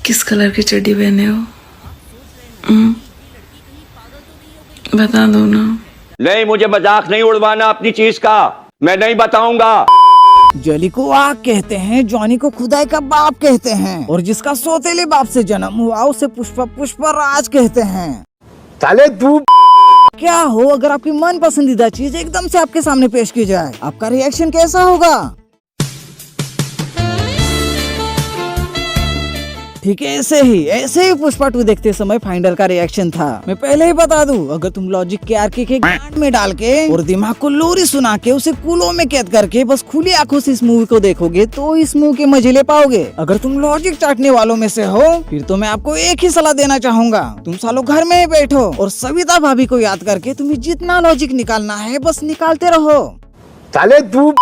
किस कलर की चड्डी पहने हो? बता दो ना। नहीं, मुझे मजाक नहीं उड़वाना अपनी चीज का, मैं नहीं बताऊंगा। जली को आग कहते हैं, जॉनी को खुदाई का बाप कहते हैं, और जिसका सौतेले बाप से जन्म हुआ उसे पुष्पराज कहते हैं। साले तू क्या हो अगर आपकी मन पसंदीदा चीज एकदम से आपके सामने पेश की जाए, आपका रिएक्शन कैसा होगा? ठीक है, ऐसे ही पुष्पा 2 देखते समय फाइंडर का रिएक्शन था। मैं पहले ही बता दूं, अगर तुम लॉजिक के आर्के के गांड में डाल के और दिमाग को लोरी सुना के उसे कूलों में कैद करके बस खुली आंखों से इस मूवी को देखोगे तो इस मूवी के मजे ले पाओगे। अगर तुम लॉजिक चाटने वालों में से हो फिर तो मैं आपको एक ही सलाह देना चाहूंगा, तुम सालों घर में ही बैठो और सविता भाभी को याद करके तुम्हें जितना लॉजिक निकालना है बस निकालते रहो। साले तू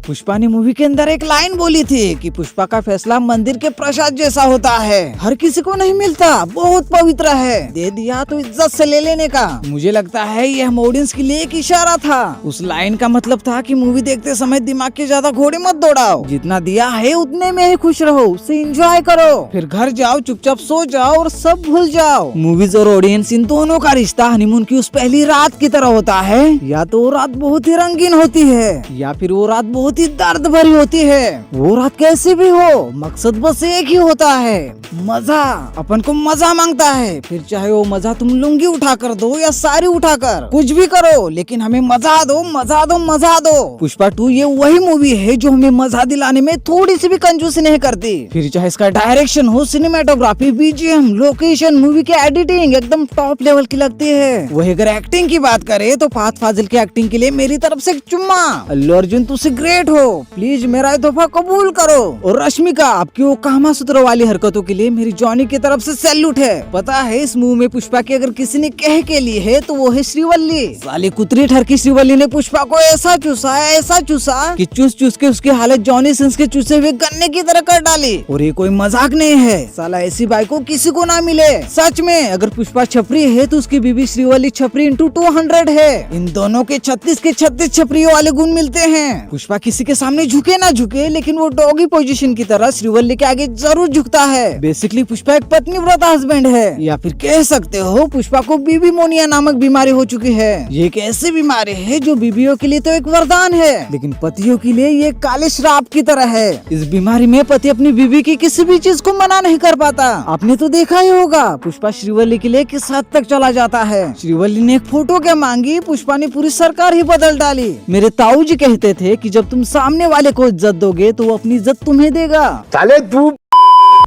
पुष्पा ने मूवी के अंदर एक लाइन बोली थी कि पुष्पा का फैसला मंदिर के प्रसाद जैसा होता है, हर किसी को नहीं मिलता, बहुत पवित्र है, दे दिया तो इज्जत से ले लेने का। मुझे लगता है यह ऑडियंस के लिए एक इशारा था। उस लाइन का मतलब था कि मूवी देखते समय दिमाग के ज्यादा घोड़े मत दौड़ाओ, जितना दिया है उतने में ही खुश रहो, उसे एंजॉय करो, फिर घर जाओ, चुपचाप सो जाओ और सब भूल जाओ। मूवीज और ऑडियंस इन दोनों का रिश्ता हनीमून की उस पहली रात की तरह होता है। या तो वो रात बहुत ही रंगीन होती है या फिर वो रात बहुत ही दर्द भरी होती है। वो रात कैसी भी हो, मकसद बस एक ही होता है, मजा। अपन को मजा मांगता है, फिर चाहे वो मजा तुम लुंगी उठाकर दो या साड़ी उठाकर, कुछ भी करो, लेकिन हमें मजा दो, मजा दो, मजा दो। पुष्पा 2 ये वही मूवी है जो हमें मजा दिलाने में थोड़ी सी भी कंजूसी नहीं करती। फिर चाहे इसका डायरेक्शन हो, सिनेमेटोग्राफी, बीजीएम, लोकेशन, मूवी की एडिटिंग एकदम टॉप लेवल की लगती है। वही अगर एक्टिंग की बात करे तो फहद फाजिल की एक्टिंग के लिए मेरी तरफ से एक चुम्मा। अल्लू अर्जुन तुझसे ग्रेट हो, प्लीज मेरा तोहफा कबूल करो। और रश्मिका आपकी वो कामा सूत्र वाली हरकतों के लिए मेरी जॉनी की तरफ से सैल्यूट है। पता है इस मूवी में पुष्पा की अगर किसी ने कह के ली है तो वो है श्रीवल्ली। साली कुतरी ठरकी श्रीवल्ली ने पुष्पा को ऐसा चूसा कि चूस के उसकी हालत जॉनी सिंस के चूसे हुए गन्ने की तरह कर डाली। और ये कोई मजाक नहीं है, साला ऐसी बाई को किसी को ना मिले। सच में अगर पुष्पा छपरी है तो उसकी बीबी श्रीवल्ली छपरी इंटू 200 है। इन दोनों के 36 के 36 छपरियों वाले गुण मिलते हैं। पुष्पा किसी के सामने झुके ना झुके, लेकिन वो डॉगी पोजीशन की तरह श्रीवल्ली के आगे जरूर झुकता है। बेसिकली पुष्पा एक पत्नीव्रता हस्बैंड है, या फिर कह सकते हो पुष्पा को बीबी मोनिया नामक बीमारी हो चुकी है। ये एक ऐसी बीमारी है जो बीबियों के लिए तो एक वरदान है, लेकिन पतियों के लिए ये काले श्राप की तरह है। इस बीमारी में पति अपनी बीबी की किसी भी चीज को मना नहीं कर पाता। आपने तो देखा ही होगा पुष्पा श्रीवल्ली के लिए किस हद तक चला जाता है। श्रीवल्ली ने एक फोटो क्या मांगी, पुष्पा ने पूरी सरकार ही बदल डाली। मेरे ताऊ जी कहते थे कि जब तुम सामने वाले को इज्जत दोगे तो वो अपनी इज्जत तुम्हें देगा। साले तू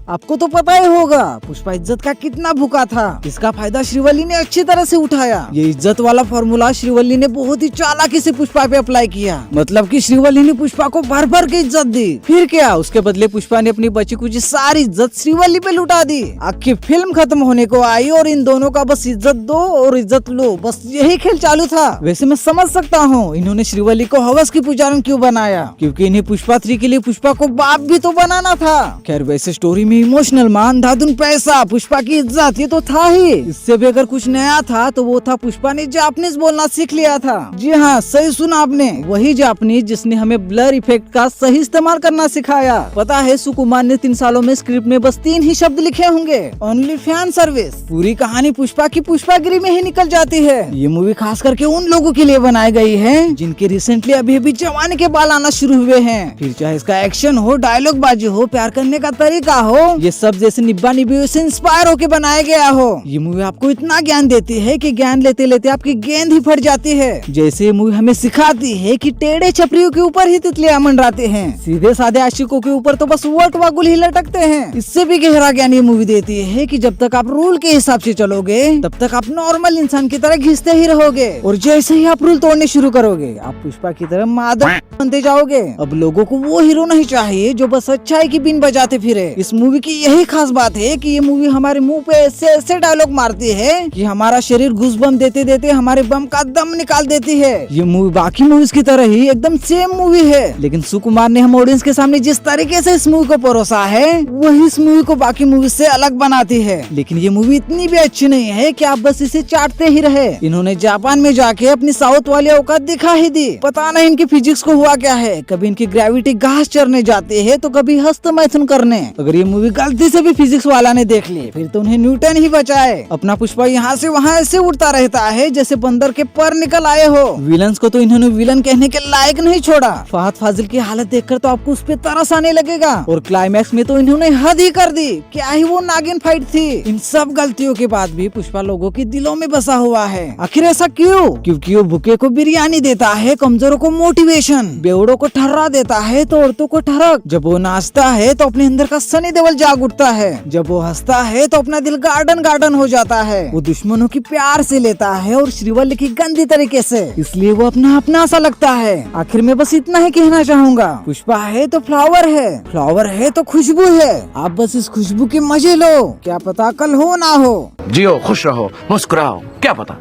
आपको तो पता ही होगा पुष्पा इज्जत का कितना भूखा था। इसका फायदा श्रीवल्ली ने अच्छी तरह से उठाया। ये इज्जत वाला फॉर्मूला श्रीवल्ली ने बहुत ही चालाकी से पुष्पा पे अप्लाई किया। मतलब कि श्रीवल्ली ने पुष्पा को भर भर के इज्जत दी। फिर क्या, उसके बदले पुष्पा ने अपनी बची कुछ सारी इज्जत श्रीवल्ली पे लुटा दी। आखिर फिल्म खत्म होने को आई और इन दोनों का बस इज्जत दो और इज्जत लो, बस यही खेल चालू था। वैसे मैं समझ सकता हूँ इन्होंने श्रीवल्ली को हवस की पुजारन क्यों बनाया, क्योंकि इन्हें पुष्पा 3 के लिए पुष्पा को बाप भी तो बनाना था। खैर वैसे स्टोरी में इमोशनल मान, धाधुन, पैसा, पुष्पा की इज्जत ये तो था ही। इससे भी अगर कुछ नया था तो वो था पुष्पा ने जापानीज बोलना सीख लिया था। जी हाँ, सही सुना आपने, वही जापानीज जिसने हमें ब्लर इफेक्ट का सही इस्तेमाल करना सिखाया। पता है सुकुमार ने 3 सालों में स्क्रिप्ट में बस 3 ही शब्द लिखे होंगे, ओनली फैन सर्विस। पूरी कहानी पुष्पा की पुष्पागिरी में ही निकल जाती है। ये मूवी खास करके उन लोगों के लिए बनाई गई है जिनके रिसेंटली अभी अभी जवानी के बाल आना शुरू हुए हैं। फिर चाहे इसका एक्शन हो, डायलॉग बाजी हो, प्यार करने का तरीका हो, ये सब जैसे निब्बा निब्बी से इंस्पायर होके बनाया गया हो। ये मूवी आपको इतना ज्ञान देती है कि ज्ञान लेते लेते आपकी गेंद ही फट जाती है। जैसे ये मूवी हमें सिखाती है कि टेढ़े छपरियों के ऊपर ही तितलियां मंडराते हैं, सीधे साधे आशिकों के ऊपर तो बस वट व गुल ही लटकते हैं। इससे भी गहरा ज्ञान ये मूवी देती है कि जब तक आप रूल के हिसाब से चलोगे तब तक आप नॉर्मल इंसान की तरह घिसते ही रहोगे, और जैसे ही आप रूल तोड़ने शुरू करोगे आप पुष्पा की तरह मादक बनते जाओगे। अब लोगों को वो हीरो नहीं चाहिए जो बस अच्छाई की बीन बजाते फिरे। इस मूवी की यही खास बात है कि ये मूवी हमारे मुंह पे ऐसे डायलॉग मारती है कि हमारा शरीर घुसबम देते देते हमारे बम का दम निकाल देती है। ये मूवी बाकी मूवीज की तरह ही एकदम सेम मूवी है, लेकिन सुकुमार ने हम ऑडियंस के सामने जिस तरीके से इस मूवी को परोसा है वही इस मूवी को बाकी मूवी से अलग बनाती है। लेकिन ये मूवी इतनी भी अच्छी नहीं है कि आप बस इसे चाटते ही रहे। इन्होंने जापान में जाके अपनी साउथ वाली औकात दिखा ही दी। पता नहीं इनकी फिजिक्स को हुआ क्या है, कभी इनकी ग्रेविटी घास चरने जाती है तो कभी हस्त मैथुन करने। अगर ये मूवी मूवी गलती से भी फिजिक्स वाला ने देख ली, फिर तो उन्हें न्यूटन ही बचाए। अपना पुष्पा यहाँ से वहाँ ऐसे उड़ता रहता है जैसे बंदर के पर निकल आए हो। विलन्स को तो इन्होंने विलन कहने के लायक नहीं छोड़ा। फहद फाजिल की हालत देखकर तो आपको उस पे तरस आने लगेगा। और क्लाइमैक्स में तो इन्होंने हद ही कर दी। क्या ही वो नागिन फाइट थी। इन सब गलतियों के बाद भी पुष्पा लोगों के दिलों में बसा हुआ है। आखिर ऐसा क्यों? क्योंकि वो भूखे को बिरयानी देता है, कमजोरों को मोटिवेशन, बेवड़ों को ठर्रा देता है तो औरतों को ठरक। जब वो नाचता है तो अपने अंदर का सनी देओल जाग उठता है। जब वो हंसता है तो अपना दिल गार्डन गार्डन हो जाता है। वो दुश्मनों की प्यार से लेता है और श्रीवल्ली की गंदी तरीके से, इसलिए वो अपना अपना सा लगता है। आखिर में बस इतना ही कहना चाहूँगा, पुष्पा है तो फ्लावर है, फ्लावर है तो खुशबू है। आप बस इस खुशबू के मजे लो, क्या पता कल हो ना हो। जियो, खुश रहो, मुस्कुराओ, क्या पता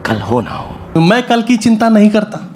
कल हो ना हो। मैं कल की चिंता नहीं करता।